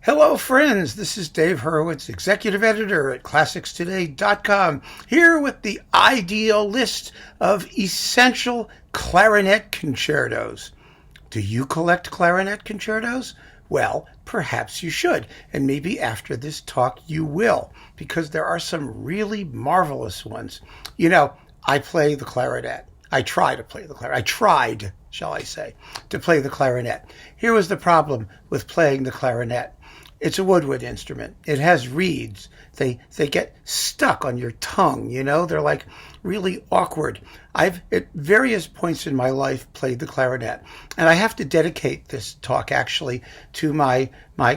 Hello, friends. This is Dave Hurwitz, executive editor at ClassicsToday.com, here with the ideal list of essential clarinet concertos. Do you collect clarinet concertos? Well, perhaps you should, and maybe after this talk you will, because there are some really marvelous ones. You know, I play the clarinet. I try to play the clarinet. I tried, shall I say, to play the clarinet. Here was the problem with playing the clarinet. It's a woodwind instrument. It has reeds. They get stuck on your tongue, you know? They're like really awkward. I've, at various points in my life, played the clarinet. And I have to dedicate this talk, actually, to my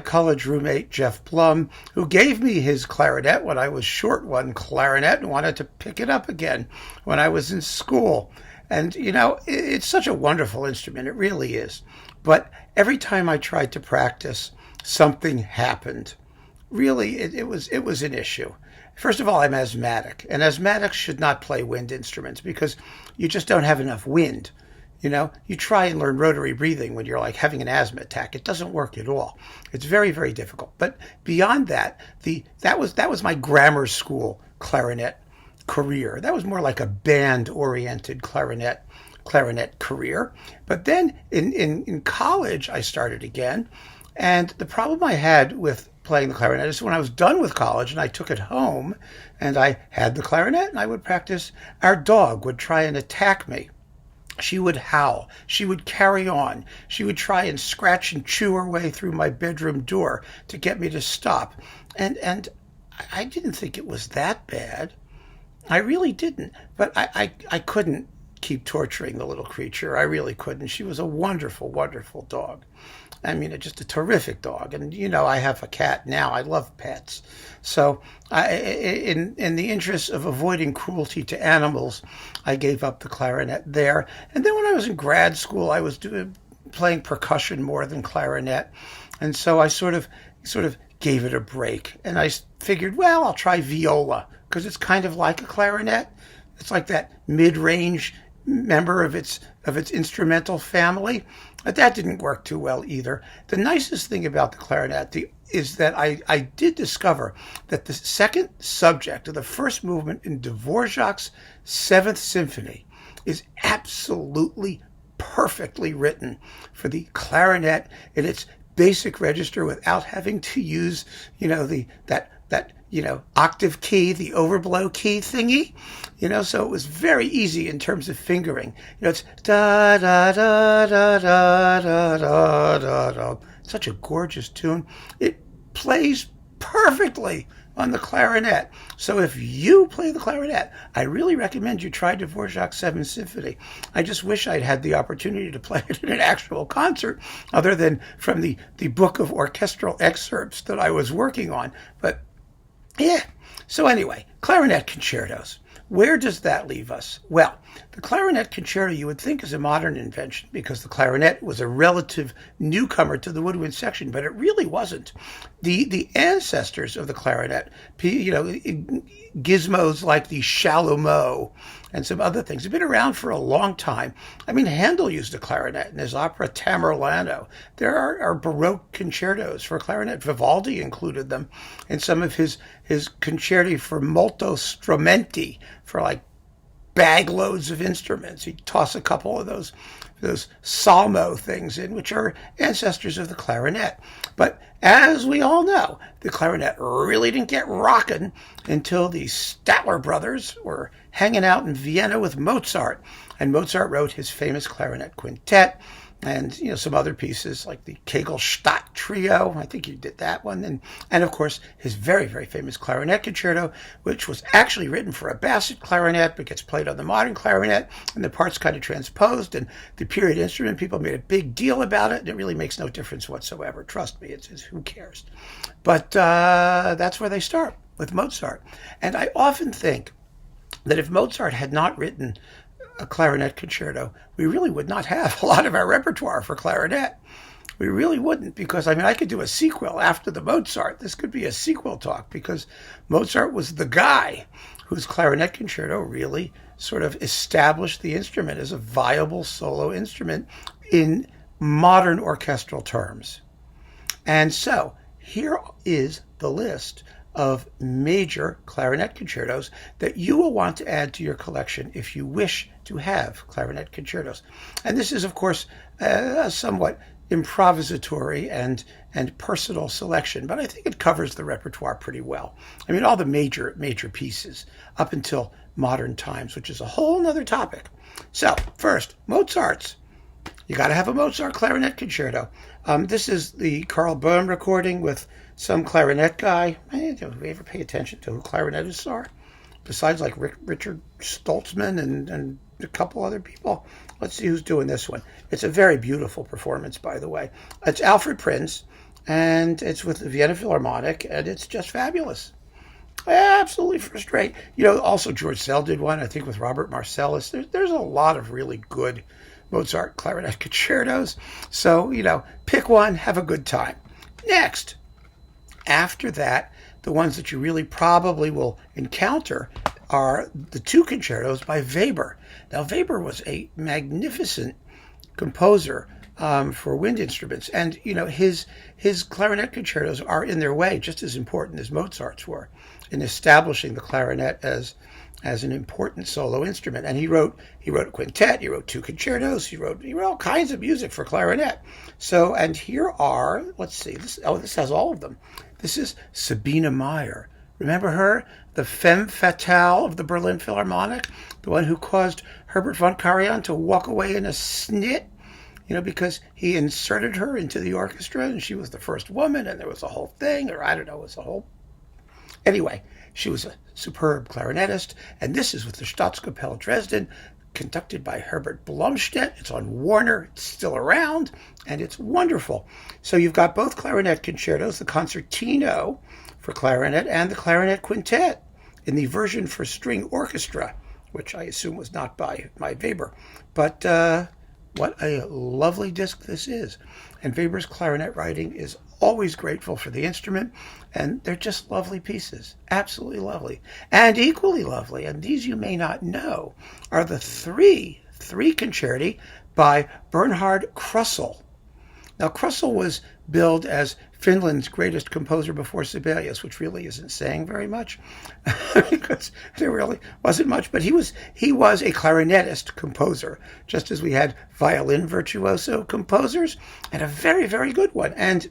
college roommate, Jeff Blum, who gave me his clarinet when I was short one clarinet and wanted to pick it up again when I was in school. And, you know, it's such a wonderful instrument. It really is. But every time I tried to practice, something happened. Really, it was an issue. First of all, I'm asthmatic, and asthmatics should not play wind instruments because you just don't have enough wind. You know, you try and learn rotary breathing when you're like having an asthma attack. It doesn't work at all. It's very, very difficult. But beyond that, that was my grammar school clarinet career. That was more like a band-oriented clarinet career. But then in college, I started again. And the problem I had with playing the clarinet is when I was done with college and I took it home and I had the clarinet and I would practice, our dog would try and attack me. She would howl. She would carry on. She would try and scratch and chew her way through my bedroom door to get me to stop. And I didn't think it was that bad. I really didn't. But I couldn't keep torturing the little creature. I really couldn't. She was a wonderful, wonderful dog. I mean, just a terrific dog. And, you know, I have a cat now. I love pets. So in the interest of avoiding cruelty to animals, I gave up the clarinet there. And then when I was in grad school, I was playing percussion more than clarinet. And so I sort of gave it a break. And I figured, well, I'll try viola because it's kind of like a clarinet. It's like that mid-range member of its instrumental family. But that didn't work too well either. The nicest thing about the clarinet is that I did discover that the second subject of the first movement in Dvorak's Seventh Symphony is absolutely perfectly written for the clarinet in its basic register without having to use, you know, that octave key, the overblow key thingy, you know, so it was very easy in terms of fingering. You know, it's da da da da da da da da da. Such a gorgeous tune. It plays perfectly on the clarinet. So if you play the clarinet, I really recommend you try Dvorak's Seventh Symphony. I just wish I'd had the opportunity to play it in an actual concert other than from the book of orchestral excerpts that I was working on. But yeah. So anyway, clarinet concertos. Where does that leave us? Well, the clarinet concerto you would think is a modern invention because the clarinet was a relative newcomer to the woodwind section, but it really wasn't. The ancestors of the clarinet, you know, gizmos like the chalumeau and some other things have been around for a long time. I mean, Handel used a clarinet in his opera Tamerlano. There are Baroque concertos for clarinet. Vivaldi included them in some of his concerti for molto strumenti, for like bag loads of instruments. He'd toss a couple of those salmo things in, which are ancestors of the clarinet. But as we all know, the clarinet really didn't get rockin' until the Statler brothers were hanging out in Vienna with Mozart. And Mozart wrote his famous clarinet quintet and, you know, some other pieces like the Kegelstadt Trio. I think he did that one. And of course, his very, very famous clarinet concerto, which was actually written for a basset clarinet, but gets played on the modern clarinet, and the parts kind of transposed. And the period instrument people made a big deal about it, and it really makes no difference whatsoever. Trust me, it's who cares? But that's where they start, with Mozart. And I often think that if Mozart had not written a clarinet concerto, we really would not have a lot of our repertoire for clarinet. We really wouldn't, because, I mean, I could do a sequel after the Mozart. This could be a sequel talk, because Mozart was the guy whose clarinet concerto really sort of established the instrument as a viable solo instrument in modern orchestral terms. And so here is the list of major clarinet concertos that you will want to add to your collection if you wish to have clarinet concertos. And this is, of course, a somewhat improvisatory and personal selection, but I think it covers the repertoire pretty well. I mean, all the major pieces up until modern times, which is a whole nother topic. So, first, Mozart's. You got to have a Mozart clarinet concerto. This is the Carl Böhm recording with some clarinet guy. Do we ever pay attention to who clarinetists are? Besides like Richard Stoltzman and a couple other people. Let's see who's doing this one. It's a very beautiful performance, by the way. It's Alfred Prinz, and it's with the Vienna Philharmonic, and it's just fabulous. Absolutely first rate. Also George Szell did one, I think, with Robert Marcellus. There's a lot of really good Mozart clarinet concertos. So, pick one, have a good time. Next, after that, the ones that you really probably will encounter are the two concertos by Weber. Now, Weber was a magnificent composer for wind instruments, and his clarinet concertos are in their way just as important as Mozart's were in establishing the clarinet as an important solo instrument. And he wrote a quintet, he wrote two concertos, he wrote all kinds of music for clarinet. So, and here are, let's see, this has all of them. This is Sabine Meyer. Remember her? The femme fatale of the Berlin Philharmonic? The one who caused Herbert von Karajan to walk away in a snit? Because he inserted her into the orchestra, and she was the first woman, and there was a whole thing, or I don't know, it was a whole... Anyway, she was a superb clarinetist, and this is with the Staatskapelle Dresden, conducted by Herbert Blomstedt. It's on Warner, it's still around, and it's wonderful. So you've got both clarinet concertos, the concertino for clarinet and the clarinet quintet in the version for string orchestra, which I assume was not by Weber. But what a lovely disc this is. And Weber's clarinet writing is always grateful for the instrument, and they're just lovely pieces. Absolutely lovely. And equally lovely, and these you may not know, are the three concerti by Bernhard Crussell. Now, Crussell was billed as Finland's greatest composer before Sibelius, which really isn't saying very much, because there really wasn't much. But he was a clarinetist composer, just as we had violin virtuoso composers, and a very, very good one. And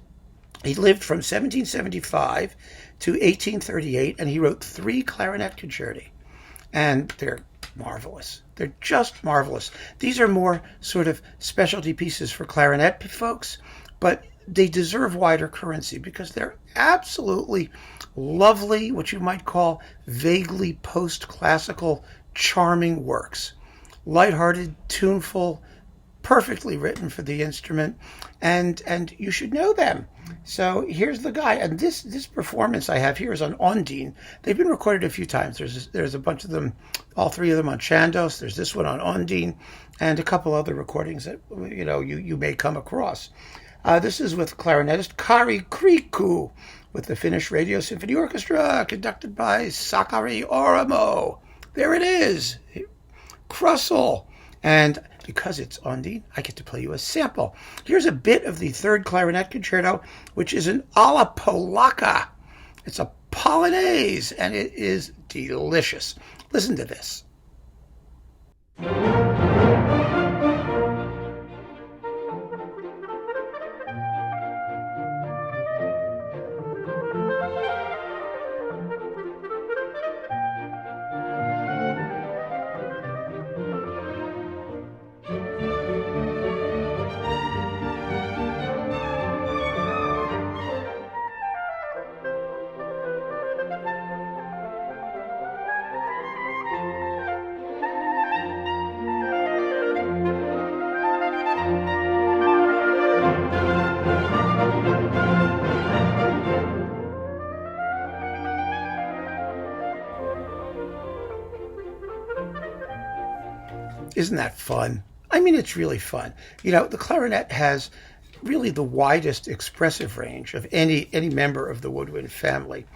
he lived from 1775 to 1838, and he wrote 3 clarinet concerti. And they're marvelous. They're just marvelous. These are more sort of specialty pieces for clarinet folks, but they deserve wider currency because they're absolutely lovely, what you might call vaguely post-classical, charming works. Lighthearted, tuneful, perfectly written for the instrument, and you should know them. So here's the guy, and this performance I have here is on Ondine. They've been recorded a few times. There's a bunch of them, all 3 of them on Chandos. There's this one on Ondine, and a couple other recordings that you may come across. This is with clarinetist Kari Kriku with the Finnish Radio Symphony Orchestra, conducted by Sakari Oramo. There it is, Crussell. And because it's Ondine, I get to play you a sample. Here's a bit of the 3rd clarinet concerto, which is an alla polacca. It's a polonaise, and it is delicious. Listen to this. Isn't that fun? I mean, it's really fun. The clarinet has really the widest expressive range of any member of the woodwind family.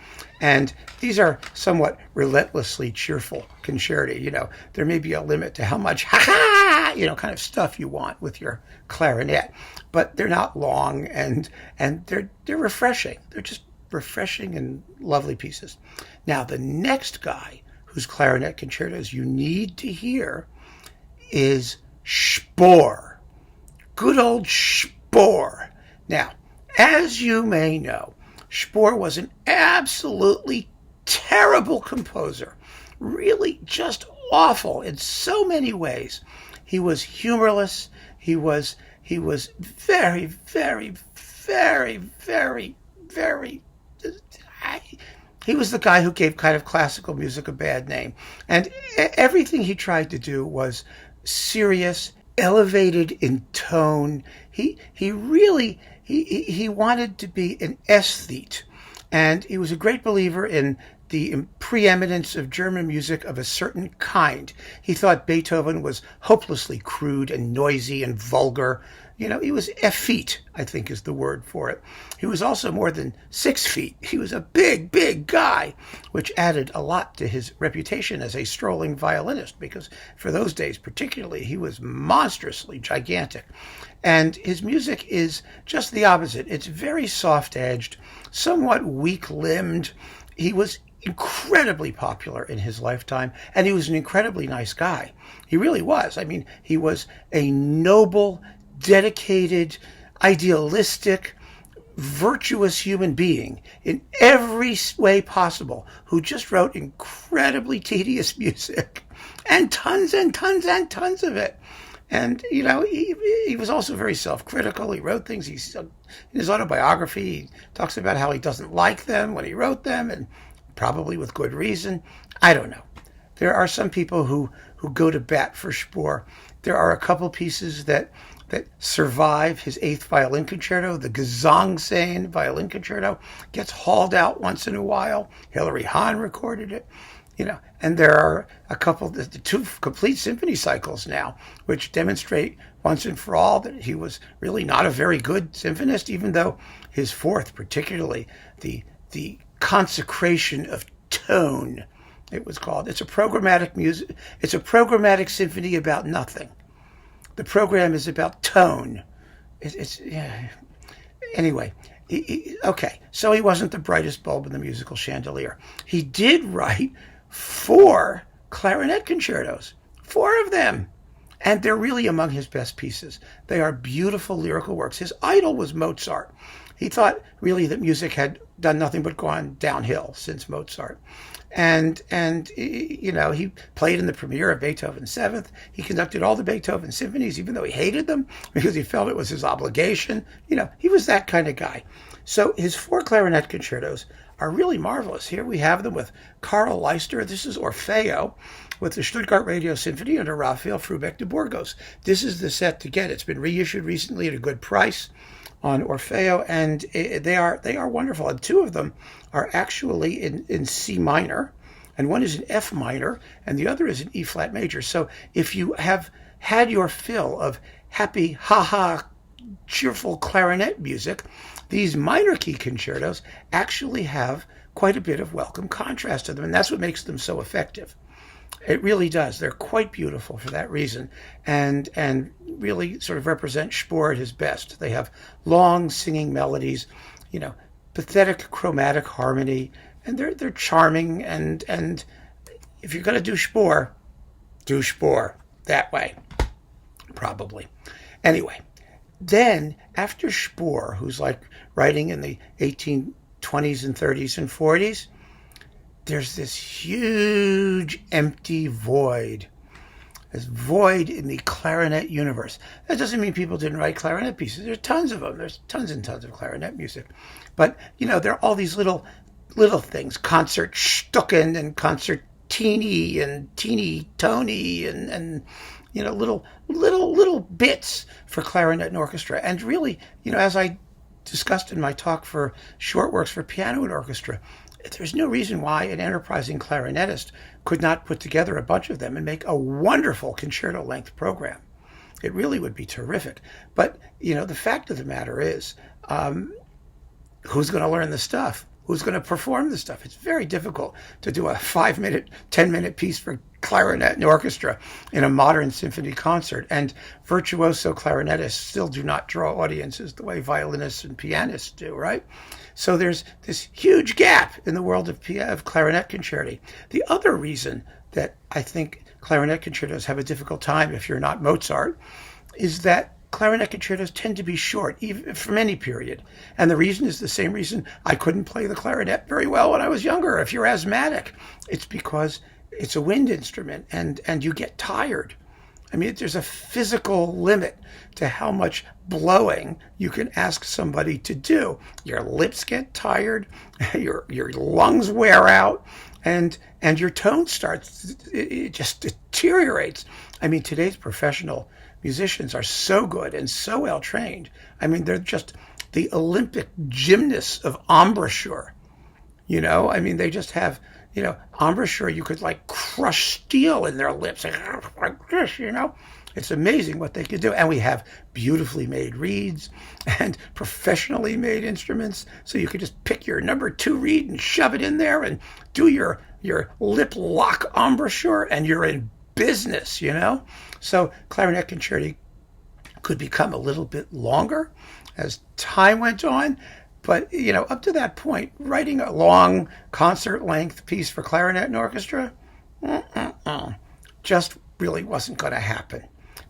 And these are somewhat relentlessly cheerful concerti. There may be a limit to how much ha-ha kind of stuff you want with your clarinet. But they're not long, and they're refreshing. They're just refreshing and lovely pieces. Now, the next guy whose clarinet concertos you need to hear is Spohr. Good old Spohr. Now, as you may know, Spohr was an absolutely terrible composer. Really just awful in so many ways. He was humorless. He was very, very, very, very, very... He was the guy who gave kind of classical music a bad name. And everything he tried to do was serious, elevated in tone. He really wanted to be an aesthete. And he was a great believer in the preeminence of German music of a certain kind. He thought Beethoven was hopelessly crude and noisy and vulgar. He was effete, I think is the word for it. He was also more than 6 feet. He was a big, big guy, which added a lot to his reputation as a strolling violinist, because for those days particularly, he was monstrously gigantic. And his music is just the opposite. It's very soft-edged, somewhat weak-limbed. He was incredibly popular in his lifetime, and he was an incredibly nice guy. He really was. I mean, he was a noble, dedicated, idealistic, virtuous human being in every way possible, who just wrote incredibly tedious music, and tons and tons and tons of it. And, he was also very self-critical. He wrote things. In his autobiography, he talks about how he doesn't like them when he wrote them, and probably with good reason. I don't know. There are some people who go to bat for Spohr. There are a couple pieces that survive his 8th violin concerto. The Gesangszene violin concerto gets hauled out once in a while. Hilary Hahn recorded it. And there are a couple, the 2 complete symphony cycles now, which demonstrate once and for all that he was really not a very good symphonist, even though his 4th, particularly the Consecration of Tone, it was called. It's a programmatic music. It's a programmatic symphony about nothing. The program is about tone. Anyway, okay. So he wasn't the brightest bulb in the musical chandelier. He did write 4 clarinet concertos, 4 of them. And they're really among his best pieces. They are beautiful lyrical works. His idol was Mozart. He thought really that music had done nothing but gone downhill since Mozart. And he played in the premiere of Beethoven's 7th. He conducted all the Beethoven symphonies, even though he hated them, because he felt it was his obligation. He was that kind of guy. So his 4 clarinet concertos are really marvelous. Here we have them with Carl Leister. This is Orfeo with the Stuttgart Radio Symphony under Rafael Frubeck de Burgos. This is the set to get. It's been reissued recently at a good price on Orfeo, and they are wonderful. And 2 of them are actually in C minor, and one is in F minor, and the other is in E flat major. So if you have had your fill of happy, ha-ha, cheerful clarinet music, these minor key concertos actually have quite a bit of welcome contrast to them, and that's what makes them so effective. It really does. They're quite beautiful for that reason, and really sort of represent Spohr at his best. They have long singing melodies, pathetic chromatic harmony, and they're charming. And if you're going to do Spohr that way, probably. Anyway, then after Spohr, who's like writing in the 1820s and 30s and 40s, there's this huge empty void. This void in the clarinet universe. That doesn't mean people didn't write clarinet pieces. There's tons of them. There's tons and tons of clarinet music. But, there are all these little things. Concertstücken and concertini and teeny tony and little bits for clarinet and orchestra. And really, as I discussed in my talk for short works for piano and orchestra, there's no reason why an enterprising clarinetist could not put together a bunch of them and make a wonderful concerto-length program. It really would be terrific. But, the fact of the matter is, who's going to learn the stuff? who's going to perform this stuff. It's very difficult to do a 5-minute, 10-minute piece for clarinet and orchestra in a modern symphony concert. And virtuoso clarinetists still do not draw audiences the way violinists and pianists do, right? So there's this huge gap in the world of clarinet concerti. The other reason that I think clarinet concertos have a difficult time if you're not Mozart is that clarinet concertos tend to be short, even from any period. And the reason is the same reason I couldn't play the clarinet very well when I was younger. If you're asthmatic, it's because it's a wind instrument and you get tired. I mean, there's a physical limit to how much blowing you can ask somebody to do. Your lips get tired, your lungs wear out, and your tone starts, it just deteriorates. I mean, today's professional musicians are so good and so well trained. I mean, they're just the Olympic gymnasts of embouchure. You know, I mean, they just have, you know, embouchure, you could like crush steel in their lips like this, you know. It's amazing what they can do. And we have beautifully made reeds and professionally made instruments. So you could just pick your number 2 reed and shove it in there and do your lip lock embouchure and you're in business, you know. So clarinet concerti could become a little bit longer as time went on. But, you know, up to that point, writing a long concert-length piece for clarinet and orchestra, just really wasn't going to happen.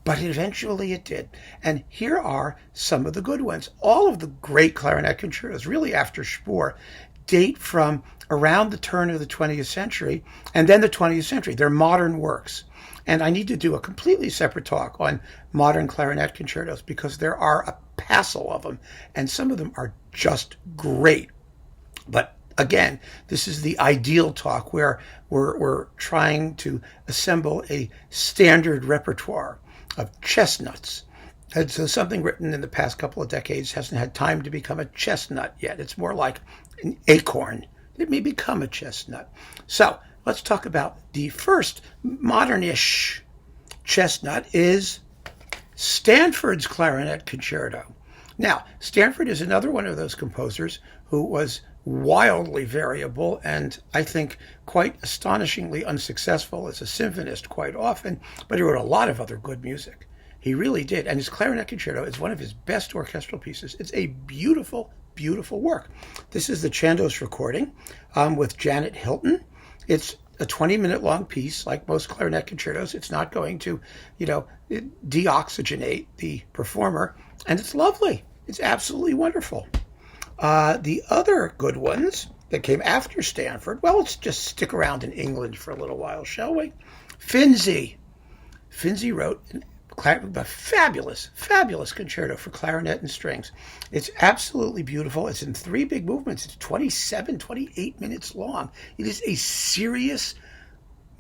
But eventually it did. And here are some of the good ones. All of the great clarinet concertos, really after Spohr, date from around the turn of the 20th century and then the 20th century. They're modern works. And I need to do a completely separate talk on modern clarinet concertos because there are a passel of them, and some of them are just great. But again, this is the ideal talk where we're trying to assemble a standard repertoire of chestnuts. And so something written in the past couple of decades hasn't had time to become a chestnut yet. It's more like an acorn. It may become a chestnut. So let's talk about the first modernish chestnut is Stanford's Clarinet Concerto. Now, Stanford is another one of those composers who was wildly variable and I think quite astonishingly unsuccessful as a symphonist quite often, but he wrote a lot of other good music. He really did. And his Clarinet Concerto is one of his best orchestral pieces. It's a beautiful, beautiful work. This is the Chandos recording with Janet Hilton. It's a 20-minute long piece, like most clarinet concertos. It's not going to, you know, deoxygenate the performer, and it's lovely. It's absolutely wonderful. The other good ones that came after Stanford, well, let's just stick around in England for a little while, shall we? Finzi. Finzi wrote a fabulous, fabulous concerto for clarinet and strings. It's absolutely beautiful. It's in 3 big movements. It's 27, 28 minutes long. It is a serious,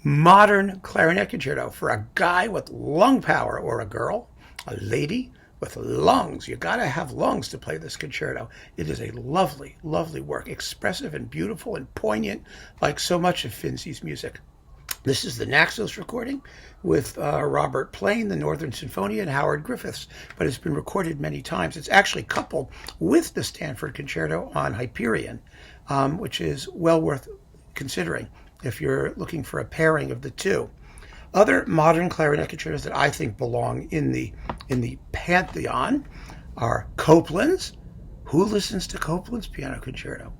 modern clarinet concerto for a guy with lung power or a girl, a lady with lungs. You got to have lungs to play this concerto. It is a lovely, lovely work, expressive and beautiful and poignant, like so much of Finzi's music. This is the Naxos recording with Robert Plain, the Northern Sinfonia, and Howard Griffiths, but it's been recorded many times. It's actually coupled with the Stanford Concerto on Hyperion, which is well worth considering if you're looking for a pairing of the two. Other modern clarinet concertos that I think belong in the pantheon are Copland's. Who listens to Copland's piano concerto?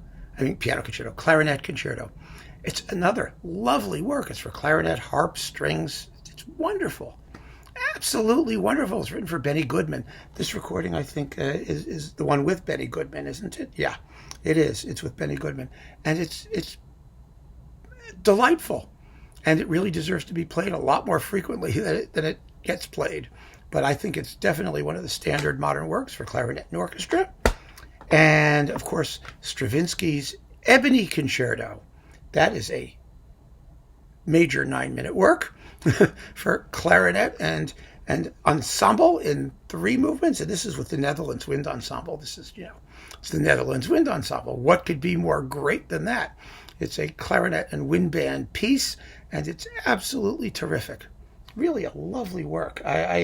Clarinet concerto. It's another lovely work. It's for clarinet, harp, strings. It's wonderful. Absolutely wonderful. It's written for Benny Goodman. This recording, I think, is the one with Benny Goodman, isn't it? Yeah, it is. It's with Benny Goodman. And it's delightful. And it really deserves to be played a lot more frequently than it gets played. But I think it's definitely one of the standard modern works for clarinet and orchestra. And, of course, Stravinsky's Ebony Concerto. That is a major 9-minute work for clarinet and ensemble in 3 movements. And this is with the Netherlands Wind Ensemble. This is, it's the Netherlands Wind Ensemble. What could be more great than that? It's a clarinet and wind band piece, and it's absolutely terrific. Really a lovely work. I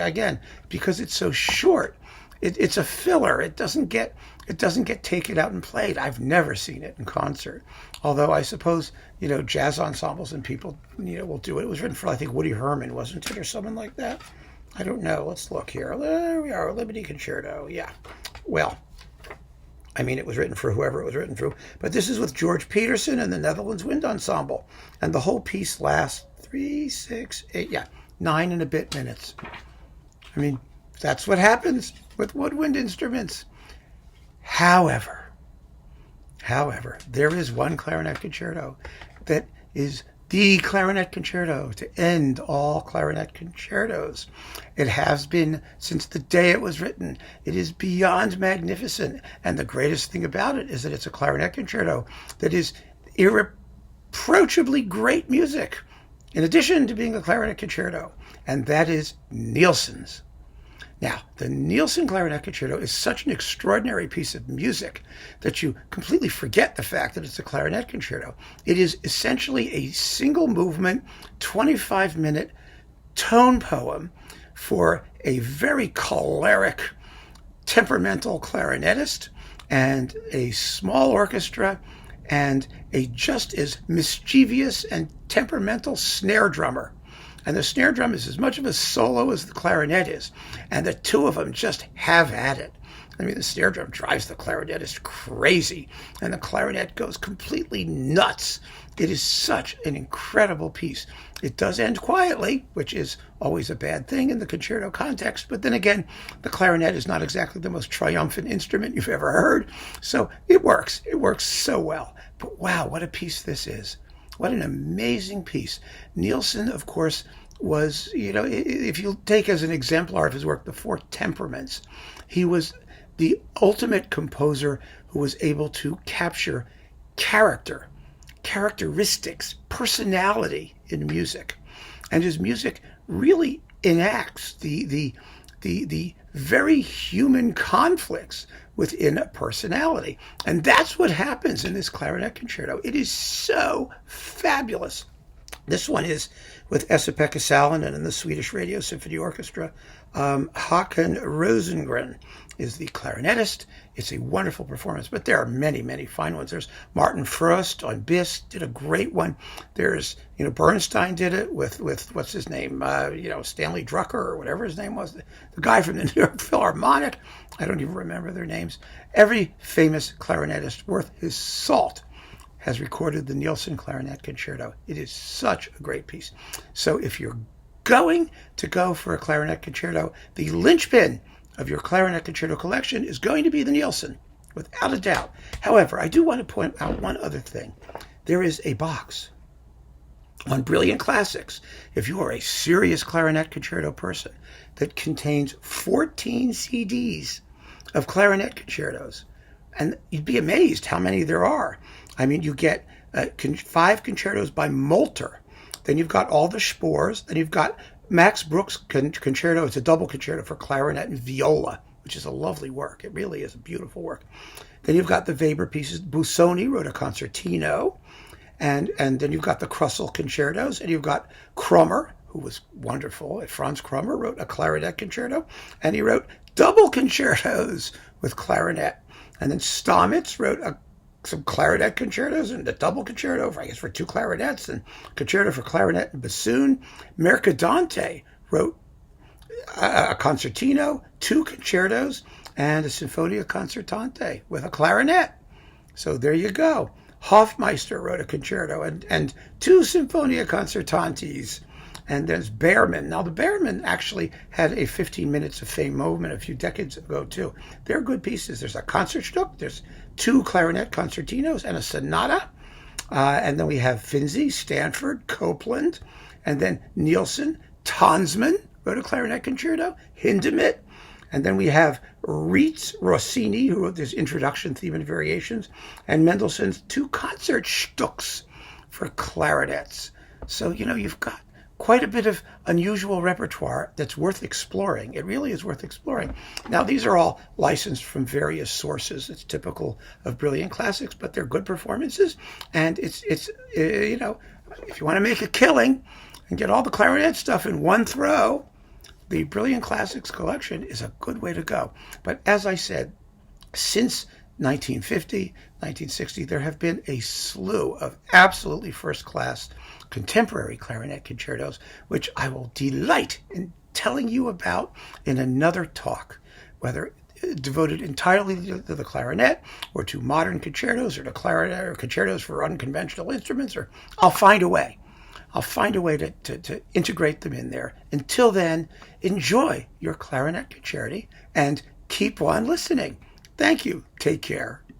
again, because it's so short, it's a filler. It doesn't get it doesn't get taken out and played. I've never seen it in concert. Although I suppose, jazz ensembles and people, will do it. It was written for, I think, Woody Herman, wasn't it, or someone like that? I don't know. Let's look here. There we are, Liberty Concerto. Yeah. Well, it was written for whoever it was written for. But this is with George Peterson and the Netherlands Wind Ensemble. And the whole piece lasts 9 and a bit minutes. That's what happens with woodwind instruments. However, there is one clarinet concerto that is the clarinet concerto to end all clarinet concertos. It has been since the day it was written. It is beyond magnificent. And the greatest thing about it is that it's a clarinet concerto that is irreproachably great music, in addition to being a clarinet concerto. And that is Nielsen's. Now, the Nielsen Clarinet Concerto is such an extraordinary piece of music that you completely forget the fact that it's a clarinet concerto. It is essentially a single movement, 25-minute tone poem for a very choleric, temperamental clarinetist and a small orchestra and a just as mischievous and temperamental snare drummer. And the snare drum is as much of a solo as the clarinet is. And the two of them just have at it. The snare drum drives the clarinetist crazy. And the clarinet goes completely nuts. It is such an incredible piece. It does end quietly, which is always a bad thing in the concerto context. But then again, the clarinet is not exactly the most triumphant instrument you've ever heard. So it works. It works so well. But wow, what a piece this is. What an amazing piece. Nielsen, of course, was, if you take as an exemplar of his work, The Four Temperaments, he was the ultimate composer who was able to capture characteristics, personality in music. And his music really enacts the very human conflicts within a personality. And that's what happens in this clarinet concerto. It is so fabulous. This one is with Esa-Pekka Salonen and the Swedish Radio Symphony Orchestra. Håkan Rosengren is the clarinetist. It's a wonderful performance, but there are many, many fine ones. There's Martin Frost on bass, did a great one. There's, Bernstein did it with what's his name, Stanley Drucker or whatever his name was, the guy from the New York Philharmonic. I don't even remember their names. Every famous clarinetist worth his salt has recorded the Nielsen Clarinet Concerto. It is such a great piece. So if you're going to go for a clarinet concerto, the linchpin of your clarinet concerto collection is going to be the Nielsen, without a doubt. However, I do want to point out one other thing. There is a box on Brilliant Classics, if you are a serious clarinet concerto person, that contains 14 CDs of clarinet concertos. And you'd be amazed how many there are. You get 5 concertos by Molter. Then you've got all the Spoors. Then you've got Max Bruch's concerto. It's a double concerto for clarinet and viola, which is a lovely work. It really is a beautiful work. Then you've got the Weber pieces. Busoni wrote a concertino. And then you've got the Crussell concertos. And you've got Krummer, who was wonderful. Franz Krummer wrote a clarinet concerto. And he wrote double concertos with clarinet. And then Stamitz wrote some clarinet concertos and a double concerto for 2 clarinets and concerto for clarinet and bassoon. Mercadante wrote a concertino, 2 concertos, and a Sinfonia Concertante with a clarinet. So there you go. Hofmeister wrote a concerto and 2 Sinfonia Concertantes. And there's Behrman. Now, the Behrman actually had a 15 Minutes of Fame movement a few decades ago, too. They're good pieces. There's a Concertstück. There's 2 clarinet concertinos and a sonata. And then we have Finzi, Stanford, Copeland. And then Nielsen. Tonsman wrote a clarinet concerto. Hindemith. And then we have Rietz, Rossini, who wrote this introduction, theme, and variations. And Mendelssohn's 2 Concertstücks for clarinets. So, you've got quite a bit of unusual repertoire that's worth exploring. It really is worth exploring. Now, these are all licensed from various sources. It's typical of Brilliant Classics, but they're good performances. And it's if you want to make a killing and get all the clarinet stuff in one throw, the Brilliant Classics collection is a good way to go. But as I said, since 1950, 1960, there have been a slew of absolutely first-class contemporary clarinet concertos, which I will delight in telling you about in another talk, whether devoted entirely to the clarinet or to modern concertos or to clarinet or concertos for unconventional instruments, or I'll find a way. I'll find a way to integrate them in there. Until then, enjoy your clarinet concerti and keep on listening. Thank you. Take care.